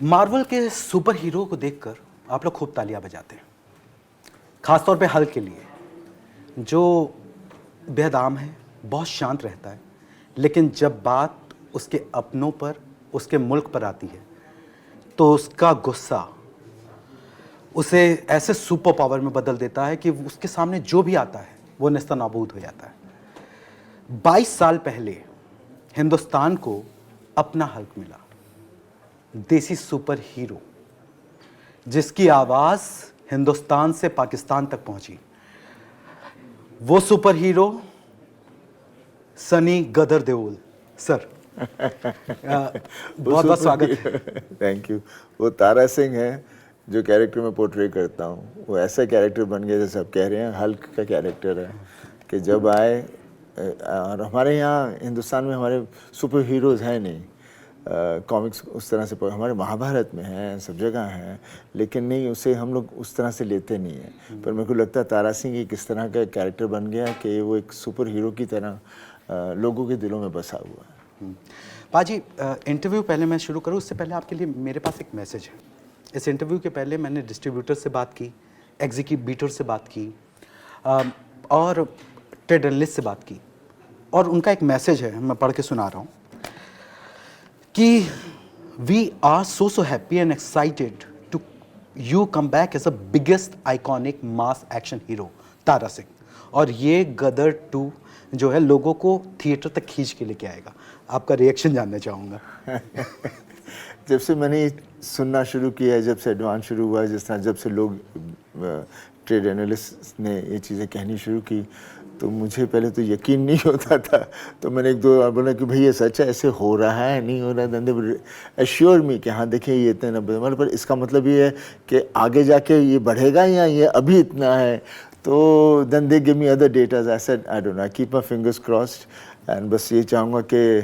Marvel के super hero को देखकर आप लोग खूब तालियां बजाते हैं, खासतौर पे हल्क के लिए, जो बेहद आम है, बहुत शांत रहता है, लेकिन जब बात उसके अपनों पर, उसके मुल्क पर आती है तो उसका गुस्सा उसे ऐसे सुपर पावर में बदल देता है कि उसके सामने जो भी आता है वो नेस्तनाबूद हो जाता है। 22 साल पहले हिंदुस्तान को अपना हल्क मिला, देसी सुपर हीरो, जिसकी आवाज हिंदुस्तान से पाकिस्तान तक पहुंची। वो सुपर हीरो सनी गदर देओल सर। बहुत बहुत स्वागत है। Thank you. वो तारा सिंह है जो कैरेक्टर में पोर्ट्रे करता हूँ, वो ऐसा कैरेक्टर बन गया जैसे आप कह रहे हैं, हल्क का कैरेक्टर है कि जब आए। और हमारे यहाँ हिंदुस्तान में हमारे सुपर हीरोज़ हैं नहीं, कॉमिक्स उस तरह से हमारे महाभारत में हैं, सब जगह हैं, लेकिन नहीं, उसे हम लोग उस तरह से लेते नहीं हैं। पर मेरे को लगता है तारा सिंह एक इस तरह का कैरेक्टर बन गया कि वो एक सुपर हीरो की तरह लोगों के दिलों में बसा हुआ है। पाजी, इंटरव्यू पहले मैं शुरू करूँ उससे पहले आपके लिए मेरे पास एक मैसेज है। इस इंटरव्यू के पहले मैंने डिस्ट्रीब्यूटर से बात की, एग्जीक्यूटिव से बात की और ट्रेड एनालिस्ट से बात की, और उनका एक मैसेज है, मैं पढ़ के सुना रहा हूँ कि we are so happy and excited to you come back as a biggest iconic mass action hero Tara Singh, और ये गदर 2 जो है लोगों को थिएटर तक खींच के लेके आएगा। आपका रिएक्शन जानना चाहूँगा। जब से मैंने सुनना शुरू किया है, जब से एडवांस शुरू हुआ है, जिस तरह जब से लोग ट्रेड एनालिस्ट ने ये चीज़ें कहनी शुरू की, तो मुझे पहले तो यकीन नहीं होता था। तो मैंने एक दो बार बोला कि भाई ये सच है, ऐसे हो रहा है, नहीं हो रहा है। देन दे एश्योर मी कि हाँ देखिए ये इतना मतलब, पर इसका मतलब ये है कि आगे जाके ये बढ़ेगा या ये अभी इतना है। तो then they give me other datas. I said I don't know, I keep my fingers crossed and बस ये चाहूँगा कि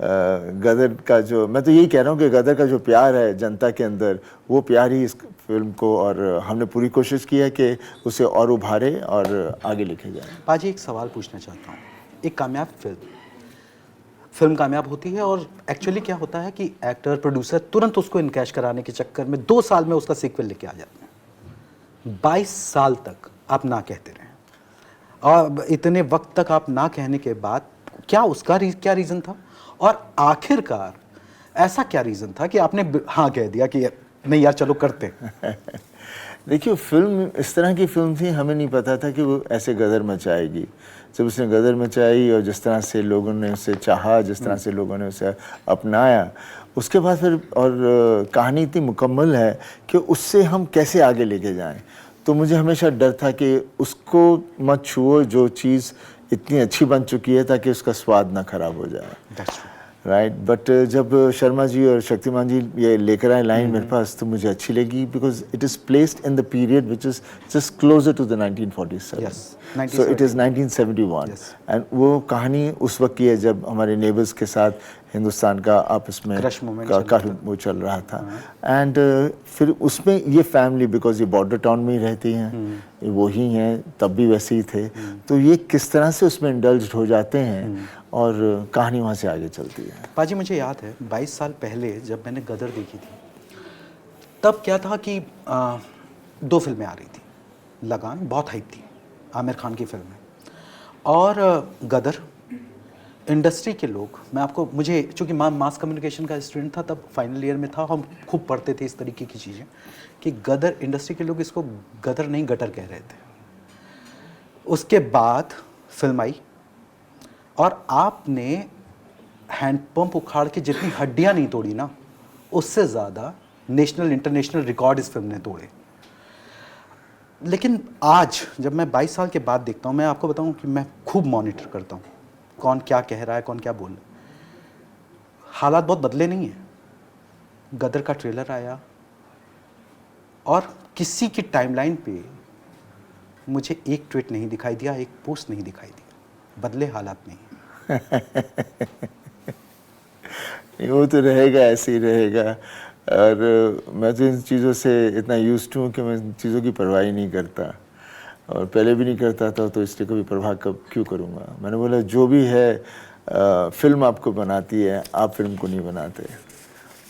गदर का जो, मैं तो यही कह रहा हूँ कि गदर का जो प्यार है जनता के अंदर, वो प्यार ही इस फिल्म को, और हमने पूरी कोशिश की है कि उसे और उभारे और आगे लिखे जाए। पाजी, एक सवाल पूछना चाहता हूँ। एक कामयाब फिल्म कामयाब होती है और एक्चुअली क्या होता है कि एक्टर प्रोड्यूसर तुरंत उसको इनकैश कराने के चक्कर में 2 साल में उसका सीक्वल लेके आ जाते हैं। 22 साल तक आप ना कहते रहे, और इतने वक्त तक आप ना कहने के बाद क्या उसका क्या रीज़न था, और आखिरकार ऐसा क्या रीज़न था कि आपने हाँ कह दिया कि नहीं यार चलो करते? देखिए, फिल्म इस तरह की फिल्म थी, हमें नहीं पता था कि वो ऐसे गदर मचाएगी। जब उसने गदर मचाई और जिस तरह से लोगों ने उसे चाहा, जिस तरह से लोगों ने उसे अपनाया, उसके बाद फिर और कहानी इतनी मुकम्मल है कि उससे हम कैसे आगे लेके जाएं। तो मुझे हमेशा डर था कि उसको मत छुओ जो चीज़ इतनी अच्छी बन चुकी है, ताकि उसका स्वाद ना खराब हो जाए। राइट, बट जब शर्मा जी और शक्तिमान जी ये लेकर आए लाइन मेरे पास, तो मुझे अच्छी लगी, because it is placed in the period which is just closer to the 1947, so it is 1971, and वो कहानी उस वक्त की है जब हमारे नेबर्स के साथ हिंदुस्तान का आपस में काफ़ी वो चल रहा था। एंड फिर उसमें ये फैमिली, बिकॉज ये बॉर्डर टाउन में ही रहती हैं, वो ही हैं, तब भी वैसे ही थे, तो ये किस तरह से उसमें इंडल्ज्ड हो जाते हैं और कहानी वहाँ से आगे चलती है। पाजी, मुझे याद है 22 साल पहले जब मैंने गदर देखी थी, तब क्या था कि 2 फिल्में आ रही थी। लगान बहुत हाइप थी, आमिर खान की फिल्म है, और गदर। इंडस्ट्री के लोग, मुझे चूँकि मास कम्युनिकेशन का स्टूडेंट था, तब फाइनल ईयर में था, हम खूब पढ़ते थे इस तरीके की चीज़ें कि गदर, इंडस्ट्री के लोग इसको गदर नहीं गटर कह रहे थे। उसके बाद फिल्म आई और आपने हैंडपंप उखाड़ के जितनी हड्डियां नहीं तोड़ी ना, उससे ज़्यादा नेशनल इंटरनेशनल रिकॉर्ड इस फिल्म ने तोड़े। लेकिन आज जब मैं 22 साल के बाद देखता हूँ, मैं आपको बताऊँ कि मैं खूब मॉनिटर करता हूँ कौन क्या कह रहा है, कौन क्या बोल रहा है। हालात बहुत बदले नहीं हैं। गदर का ट्रेलर आया और किसी की टाइमलाइन पे मुझे एक ट्वीट नहीं दिखाई दिया, एक पोस्ट नहीं दिखाई दिया। बदले हालात नहीं। वो तो रहेगा, ऐसे ही रहेगा। और मैं तो इन चीज़ों से इतना यूज्ड हूँ कि मैं इन चीज़ों की परवाह ही नहीं करता, और पहले भी नहीं करता था, तो इसलिए कभी प्रभाव कब क्यों करूँगा। मैंने बोला जो भी है फिल्म आपको बनाती है, आप फिल्म को नहीं बनाते।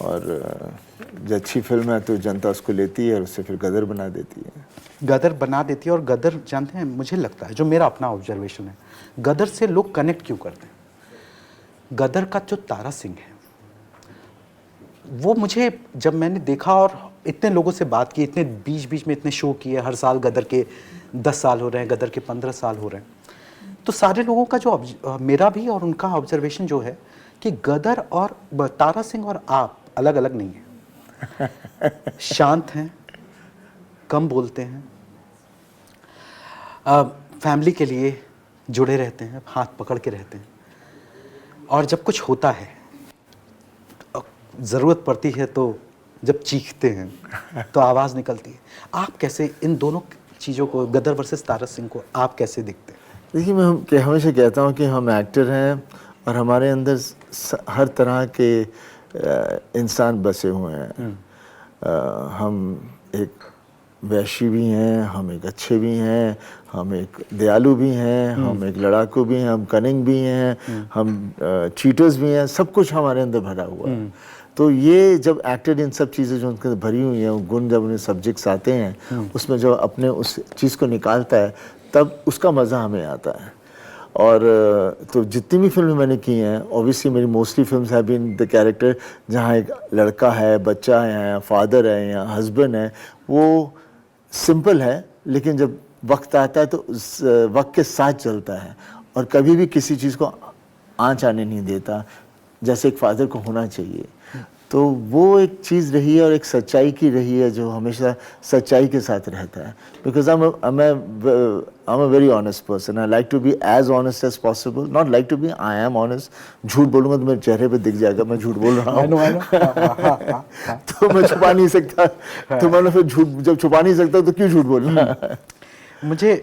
और जो अच्छी फिल्म है तो जनता उसको लेती है और उससे फिर गदर बना देती है। गदर बना देती है। और गदर जानते हैं, मुझे लगता है, जो मेरा अपना ऑब्जर्वेशन है, गदर से लोग कनेक्ट क्यों करते हैं? गदर का जो तारा सिंह है, वो मुझे, जब मैंने देखा और इतने लोगों से बात की, इतने बीच बीच में इतने शो किए, हर साल गदर के 10 साल हो रहे हैं, गदर के 15 साल हो रहे हैं, तो सारे लोगों का जो मेरा भी और उनका ऑब्जर्वेशन जो है कि गदर और तारा सिंह और आप अलग अलग नहीं हैं। शांत हैं, कम बोलते हैं, फैमिली के लिए जुड़े रहते हैं, हाथ पकड़ के रहते हैं, और जब कुछ होता है, ज़रूरत पड़ती है तो जब चीखते हैं तो आवाज़ निकलती है। आप कैसे इन दोनों चीज़ों को, गदर वर्सेस तारा सिंह को, आप कैसे देखते हैं? देखिए, मैं हमेशा कहता हूँ कि हम एक्टर हैं और हमारे अंदर हर तरह के इंसान बसे हुए हैं। हम एक वैशी भी हैं, हम एक अच्छे भी हैं, हम एक दयालु भी हैं, हम एक लड़ाकू भी हैं, हम कनिंग भी हैं, हम चीटर्स भी हैं, सब कुछ हमारे अंदर भरा हुआ है। तो ये जब एक्टर इन सब चीज़ें जो उनके अंदर भरी हुई हैं, गुण जब उन्हें सब्जेक्ट्स आते हैं, उसमें जो अपने उस चीज़ को निकालता है, तब उसका मज़ा हमें आता है। और तो जितनी भी फिल्में मैंने की हैं, ऑब्वियसली मेरी mostly films have been the character जहाँ एक लड़का है, बच्चा है, फादर है या हस्बैंड है। वो सिंपल है, लेकिन जब वक्त आता है तो उस वक्त के साथ चलता है और कभी भी किसी चीज़ को आँच आने नहीं देता, जैसे एक फादर को होना चाहिए। तो वो एक चीज़ रही है और एक सच्चाई की रही है जो हमेशा सच्चाई के साथ रहता है। Because I'm a very honest person. I like to be as honest as possible. Not like to be, I am honest. झूठ बोलूँगा तो मेरे चेहरे पे दिख जाएगा मैं झूठ बोल रहा हूँ। तो मैं छुपा नहीं सकता। तो मैंने फिर झूठ जब छुपा नहीं सकता तो क्यों झूठ बोलना? मुझे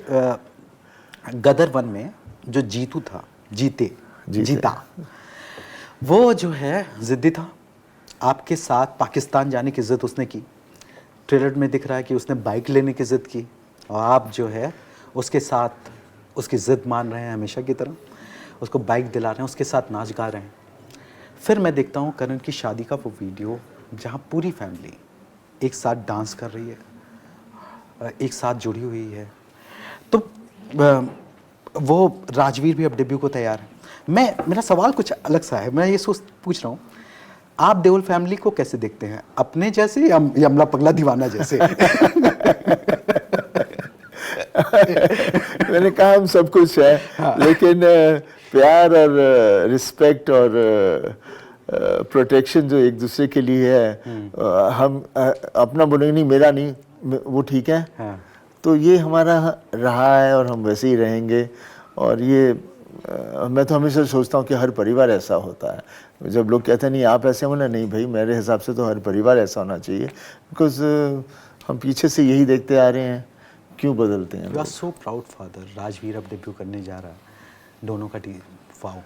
गदर 1 में जो जीतू था, जीता, वो जो है ज़िद्दी था। आपके साथ पाकिस्तान जाने की ज़िद उसने की। ट्रेलर में दिख रहा है कि उसने बाइक लेने की ज़िद की, और आप जो है उसके साथ उसकी ज़िद मान रहे हैं हमेशा की तरह, उसको बाइक दिला रहे हैं, उसके साथ नाच गा रहे हैं। फिर मैं देखता हूँ करण की शादी का वो वीडियो जहाँ पूरी फैमिली एक साथ डांस कर रही है, एक साथ जुड़ी हुई है। तो वो राजवीर भी अब डेब्यू को तैयार है। मेरा सवाल कुछ अलग सा है। मैं ये पूछ रहा हूँ, आप देओल फैमिली को कैसे देखते हैं? अपने जैसे या यमला पगला दीवाना जैसे? मैंने कहा हम सब कुछ है, लेकिन प्यार और रिस्पेक्ट और प्रोटेक्शन जो एक दूसरे के लिए है, हम अपना बोलेंगे नहीं, मेरा नहीं, वो ठीक है। तो ये हमारा रहा है और हम वैसे ही रहेंगे। और ये मैं तो हमेशा सोचता हूँ कि हर परिवार ऐसा होता है। जब लोग कहते हैं नहीं आप ऐसे होना, नहीं भाई, मेरे हिसाब से तो हर परिवार ऐसा होना चाहिए। बिकॉज हम पीछे से यही देखते आ रहे हैं, क्यों बदलते हैं? You are so proud father. Rajveer अब डेब्यू करने जा रहा है, दोनों का वाओ,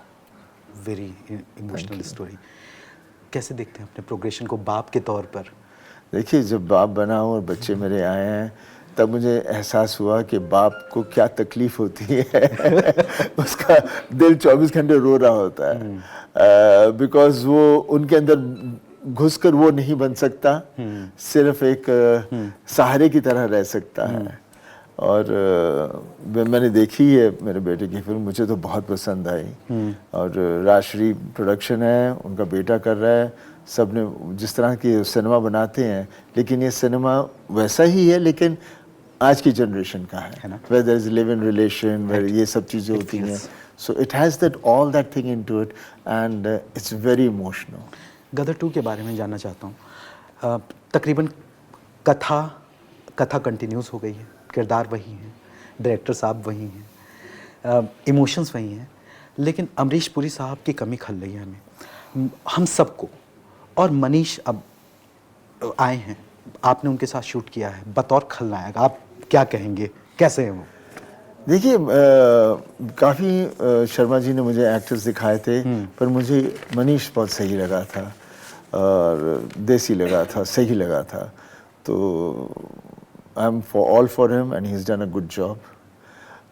वेरी इमोशनल स्टोरी। कैसे देखते हैं अपने प्रोग्रेशन को बाप के तौर पर? देखिए, जब बाप बना हूँ और बच्चे मेरे आए हैं, तब मुझे एहसास हुआ कि बाप को क्या तकलीफ होती है। उसका दिल 24 घंटे रो रहा होता है, बिकॉज वो उनके अंदर घुसकर वो नहीं बन सकता, सिर्फ एक सहारे की तरह रह सकता है। और मैंने देखी है मेरे बेटे की फिल्म, मुझे तो बहुत पसंद आई। और राजश्री प्रोडक्शन है, उनका बेटा कर रहा है। सब ने जिस तरह की सिनेमा बनाते हैं, लेकिन ये सिनेमा वैसा ही है, लेकिन आज की जनरेशन का है, where there is a live-in relation, where ये सब चीज़ें होती हैं। So it has that all that thing into it, and it's very emotional. गदर 2 के बारे में जानना चाहता हूँ। तकरीबन कथा कंटिन्यूस हो गई है, किरदार वही हैं, डायरेक्टर साहब वही हैं, इमोशंस वही हैं, लेकिन अमरीश पुरी साहब की कमी खल रही है हमें, हम सबको। और मनीष अब आए हैं, आपने उनके साथ शूट किया है बतौर खलनायक, आप क्या कहेंगे, कैसे हैं वो? देखिए, काफ़ी शर्मा जी ने मुझे एक्टर्स दिखाए थे, पर मुझे मनीष बहुत सही लगा था और देसी लगा था, सही लगा था। तो I am all for him and he has done a good job.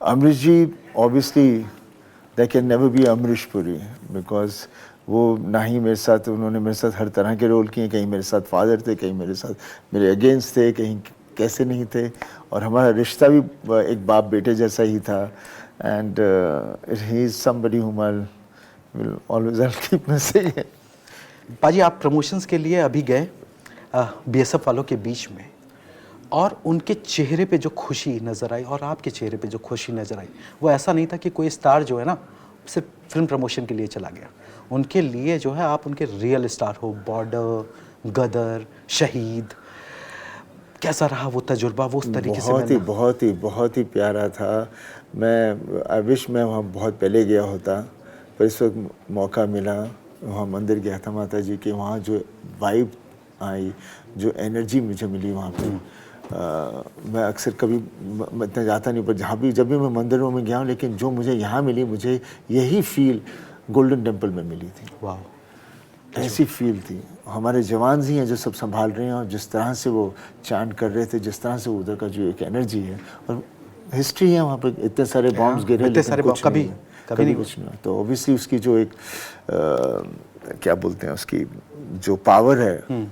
Amrish ji, obviously they can never be Amrish Puri, because वो ना ही मेरे साथ, उन्होंने मेरे साथ हर तरह के रोल किए, कहीं मेरे साथ फादर थे, कहीं मेरे साथ मेरे अगेंस्ट थे, कहीं कैसे नहीं थे, और हमारा रिश्ता भी एक बाप बेटे जैसा ही था। And he is somebody whom I will always keep missing. पाजी, आप प्रमोशंस के लिए अभी गए बीएसएफ वालों के बीच में, और उनके चेहरे पे जो खुशी नज़र आई और आपके चेहरे पे जो खुशी नज़र आई, वो ऐसा नहीं था कि कोई स्टार जो है ना सिर्फ फिल्म प्रमोशन के लिए चला गया। उनके लिए जो है आप उनके रियल स्टार हो। बॉर्डर, गदर, शहीद, कैसा रहा वो तजुर्बा, वो उस तरीके से बहुत ही प्यारा था। मैं आई विश मैं वहाँ बहुत पहले गया होता, पर इस वक्त मौका मिला। वहाँ मंदिर गया था माता जी के, वहाँ जो वाइब आई, जो एनर्जी मुझे मिली वहाँ पे, मैं अक्सर कभी इतना जाता नहीं, पर जब भी मैं मंदिरों में गया हूँ, लेकिन जो मुझे यहाँ मिली, मुझे यही फील गोल्डन टेम्पल में मिली थी। वाह, ऐसी फील थी। हमारे जवान ही हैं जो सब संभाल रहे हैं, और जिस तरह से वो चांट कर रहे थे, जिस तरह से उधर का जो एक एनर्जी है, और हिस्ट्री है वहाँ पे, इतने सारे बॉम्ब्स गिरे, इतने सारे कुछ कभी नहीं कुछ नहीं। तो ऑब्वियसली उसकी जो एक क्या बोलते हैं, उसकी जो पावर है,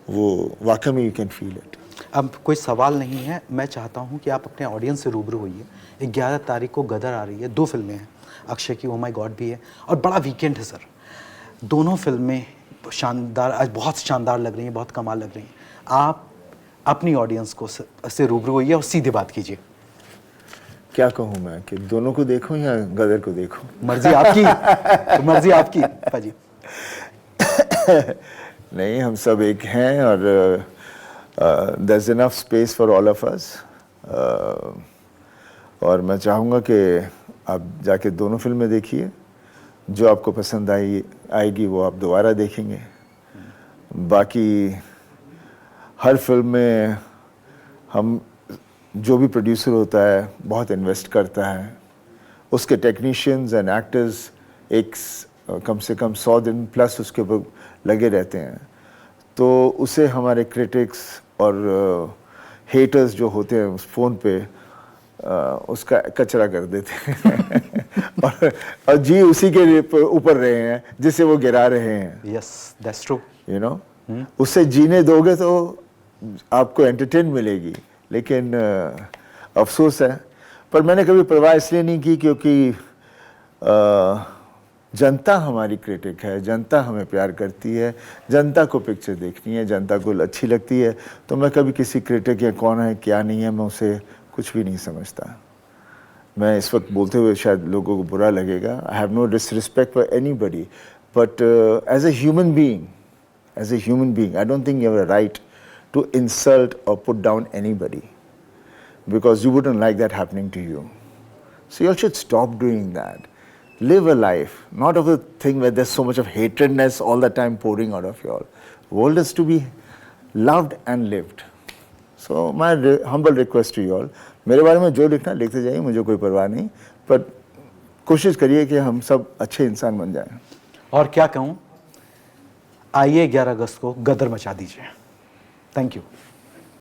वो वाकई में यू कैन फील इट। अब कोई सवाल नहीं है, मैं चाहता हूँ कि आप अपने ऑडियंस से रूबरू होइए। 11 तारीख को गदर आ रही है, 2 फिल्में हैं, अक्षय की ओ माय गॉड भी है, और बड़ा वीकेंड है सर। दोनों फिल्में शानदार, आज बहुत शानदार लग रही हैं, बहुत कमाल लग रही हैं। आप अपनी ऑडियंस को से रूबरू होइए और सीधे बात कीजिए। क्या कहूँ मैं, कि दोनों को देखूं या गदर को देखूं? मर्जी आपकी। मर्जी आपकी पाजी। नहीं, हम सब एक हैं, और there is enough space for all of us. और मैं चाहूँगा कि आप जाके दोनों फिल्में देखिए, जो आपको पसंद आएगी वो आप दोबारा देखेंगे। बाकी हर फिल्म में हम, जो भी प्रोड्यूसर होता है, बहुत इन्वेस्ट करता है। उसके टेक्नीशियंस एंड एक्टर्स कम से कम 100 दिन प्लस उसके ऊपर लगे रहते हैं। तो उसे हमारे क्रिटिक्स और हेटर्स जो होते हैं उस फ़ोन पे, उसका कचरा कर देते हैं और जी उसी के ऊपर रहे हैं जिसे वो गिरा रहे हैं। Yes, that's true. You know, उससे जीने दोगे तो आपको एंटरटेन मिलेगी, लेकिन अफसोस है। पर मैंने कभी परवाह इसलिए नहीं की, क्योंकि जनता हमारी क्रिटिक है, जनता हमें प्यार करती है, जनता को पिक्चर देखनी है, जनता को अच्छी लगती है। तो मैं कभी किसी क्रिटिक या कौन है क्या नहीं है, मैं उसे कुछ भी नहीं समझता। मैं इस वक्त बोलते हुए शायद लोगों को बुरा लगेगा, I have no disrespect for anybody, but as a human being I don't think you have a right to insult or put down anybody, because you wouldn't like that happening to you. So you all should stop doing that. Live a life, not of a thing where there's so much of hatredness all the time pouring out of you all. The world is to be loved and lived. So my humble request to you all, मेरे बारे में जो लिखना लिखते जाइए, मुझे कोई परवाह नहीं, पर कोशिश करिए कि हम सब अच्छे इंसान बन जाएं। और क्या कहूँ, आइए 11 अगस्त को गदर मचा दीजिए। Thank you.